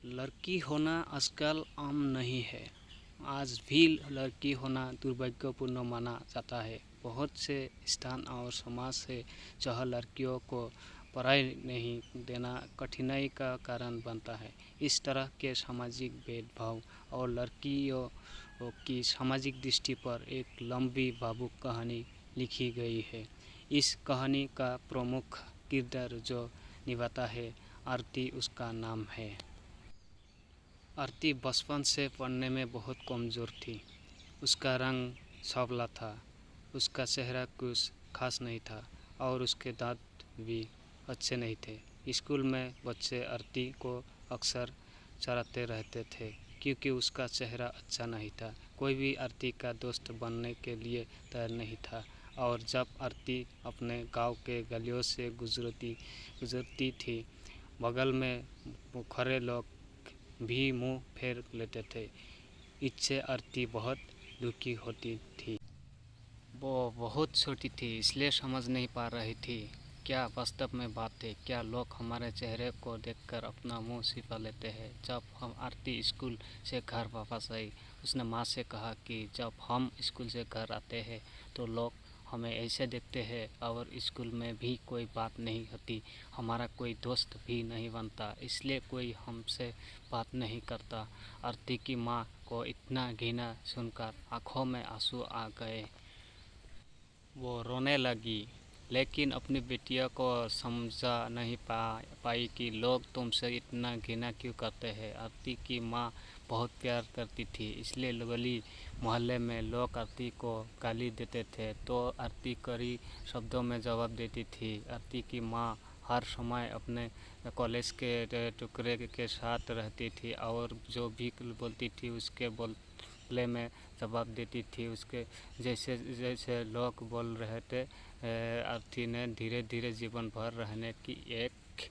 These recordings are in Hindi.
लड़की होना आजकल आम नहीं है। आज भी लड़की होना दुर्भाग्यपूर्ण माना जाता है। बहुत से स्थान और समाज से जहाँ लड़कियों को पढ़ाई नहीं देना कठिनाई का कारण बनता है। इस तरह के सामाजिक भेदभाव और लड़कियों की सामाजिक दृष्टि पर एक लंबी भावुक कहानी लिखी गई है। इस कहानी का प्रमुख किरदार जो निभाता है आरती, उसका नाम है। आरती बचपन से पढ़ने में बहुत कमज़ोर थी। उसका रंग सांवला था, उसका चेहरा कुछ खास नहीं था और उसके दांत भी अच्छे नहीं थे। स्कूल में बच्चे आरती को अक्सर चराते रहते थे क्योंकि उसका चेहरा अच्छा नहीं था। कोई भी आरती का दोस्त बनने के लिए तैयार नहीं था और जब आरती अपने गांव के गलियों से गुजरती थी, बगल में खड़े लोग भी मुंह फेर लेते थे। इससे आरती बहुत दुखी होती थी। वो बहुत छोटी थी, इसलिए समझ नहीं पा रही थी क्या वास्तव में बात है। क्या लोग हमारे चेहरे को देखकर अपना मुंह छिपा लेते हैं। जब हम आरती स्कूल से घर वापस आई, उसने माँ से कहा कि जब हम स्कूल से घर आते हैं तो लोग हमें ऐसे देखते हैं और स्कूल में भी कोई बात नहीं होती, हमारा कोई दोस्त भी नहीं बनता, इसलिए कोई हमसे बात नहीं करता। आरती की माँ को इतना घृणा सुनकर आंखों में आंसू आ गए। वो रोने लगी, लेकिन अपनी बिटिया को समझा नहीं पाई कि लोग तुमसे इतना घृणा क्यों करते हैं। आरती की माँ बहुत प्यार करती थी, इसलिए गली मोहल्ले में लोग आरती को गाली देते थे तो आरती कड़ी शब्दों में जवाब देती थी। आरती की माँ हर समय अपने कॉलेज के टुकड़े के साथ रहती थी और जो भी बोलती थी उसके बोले में जवाब देती थी। उसके जैसे जैसे लोग बोल रहे थे, आरती ने धीरे धीरे जीवन भर रहने की एक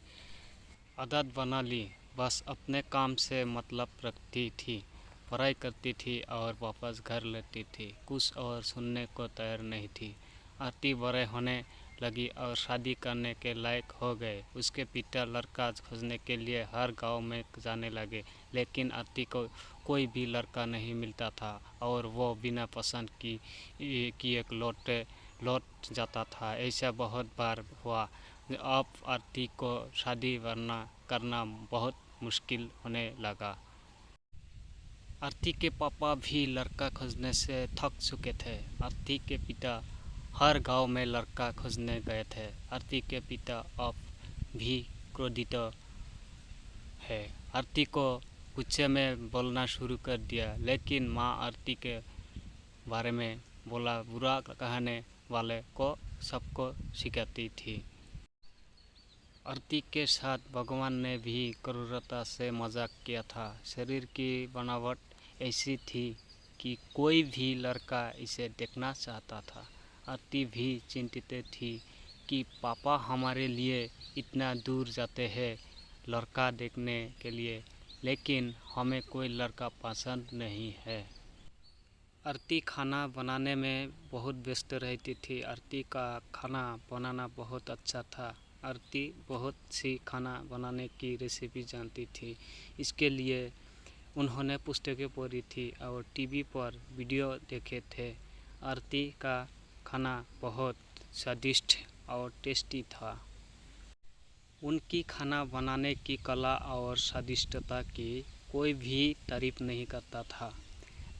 आदत बना ली। बस अपने काम से मतलब रखती थी, पढ़ाई करती थी और वापस घर लेती थी, कुछ और सुनने को तैयार नहीं थी। आरती बड़े होने लगी और शादी करने के लायक हो गए। उसके पिता लड़का खोजने के लिए हर गांव में जाने लगे, लेकिन आरती को कोई भी लड़का नहीं मिलता था और वो बिना पसंद किए लौट जाता था। ऐसा बहुत बार हुआ। अब आरती को शादी करना बहुत मुश्किल होने लगा। आरती के पापा भी लड़का खोजने से थक चुके थे। आरती के पिता हर गांव में लड़का खोजने गए थे। आरती के पिता अब भी क्रोधित है। आरती को गुस्से में बोलना शुरू कर दिया, लेकिन माँ आरती के बारे में बुरा कहने वाले को सबको सिखाती थी। आरती के साथ भगवान ने भी क्रूरता से मजाक किया था। शरीर की बनावट ऐसी थी कि कोई भी लड़का इसे देखना चाहता था। आरती भी चिंतित थी कि पापा हमारे लिए इतना दूर जाते हैं लड़का देखने के लिए, लेकिन हमें कोई लड़का पसंद नहीं है। आरती खाना बनाने में बहुत व्यस्त रहती थी। आरती का खाना बनाना बहुत अच्छा था। आरती बहुत सी खाना बनाने की रेसिपी जानती थी। इसके लिए उन्होंने पुस्तकें पढ़ी थी और टीवी पर वीडियो देखे थे। आरती का खाना बहुत स्वादिष्ट और टेस्टी था। उनकी खाना बनाने की कला और स्वादिष्टता की कोई भी तारीफ नहीं करता था,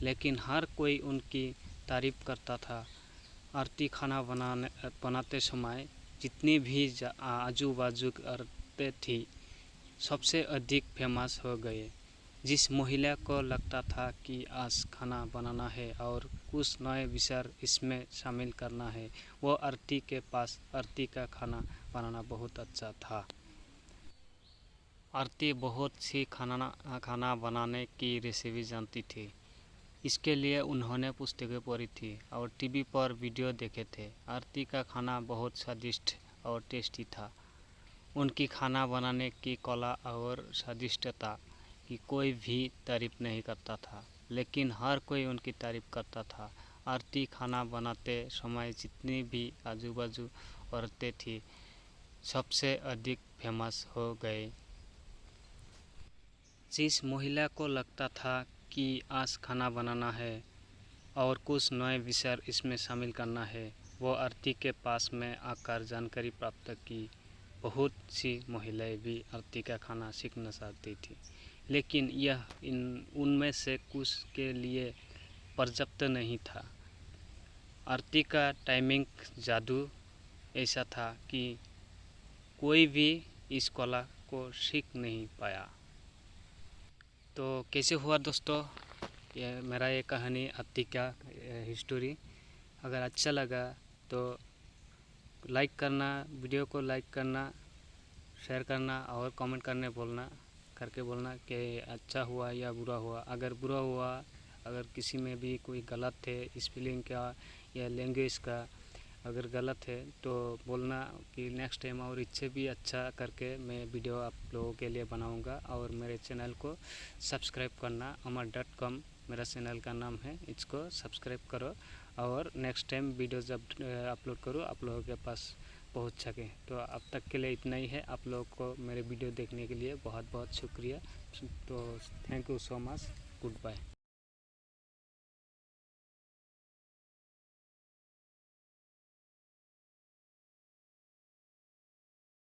लेकिन हर कोई उनकी तारीफ करता था। आरती खाना बनाते समय जितनी भी आजू बाजू औरतें थी, सबसे अधिक फेमस हो गए। जिस महिला को लगता था कि आज खाना बनाना है और कुछ नए विचार इसमें शामिल करना है, वो आरती के पास आरती का खाना बनाना बहुत अच्छा था। आरती बहुत सी खाना बनाने की रेसिपी जानती थी। इसके लिए उन्होंने पुस्तकें पढ़ी थी और टीवी पर वीडियो देखे थे। आरती का खाना बहुत स्वादिष्ट और टेस्टी था। उनकी खाना बनाने की कला और स्वादिष्टता की कोई भी तारीफ नहीं करता था, लेकिन हर कोई उनकी तारीफ करता था। आरती खाना बनाते समय जितनी भी आजू बाजू औरतें थी, सबसे अधिक फेमस हो गए। जिस महिला को लगता था कि आज खाना बनाना है और कुछ नए विचार इसमें शामिल करना है, वो आरती के पास में आकर जानकारी प्राप्त की। बहुत सी महिलाएं भी आरती का खाना सीखना चाहती थी, लेकिन यह उनमें से कुछ के लिए पर्याप्त नहीं था। आरती का टाइमिंग जादू ऐसा था कि कोई भी इस कला को सीख नहीं पाया। तो कैसे हुआ दोस्तों, ये मेरा ये कहानी आरती का हिस्टोरी। अगर अच्छा लगा तो लाइक करना, वीडियो को लाइक करना, शेयर करना और कमेंट करके बोलना कि अच्छा हुआ या बुरा हुआ। अगर बुरा हुआ, अगर किसी में भी कोई गलत है स्पेलिंग का या लैंग्वेज का अगर गलत है तो बोलना कि नेक्स्ट टाइम और इससे भी अच्छा करके मैं वीडियो आप लोगों के लिए बनाऊंगा। और मेरे चैनल को सब्सक्राइब करना, amar.com मेरा चैनल का नाम है, इसको सब्सक्राइब करो और नेक्स्ट टाइम वीडियो जब अपलोड करूँ आप लोगों के पास पहुंच सके। तो अब तक के लिए इतना ही है। आप लोगों को मेरे वीडियो देखने के लिए बहुत बहुत शुक्रिया। तो thank you so much, good bye.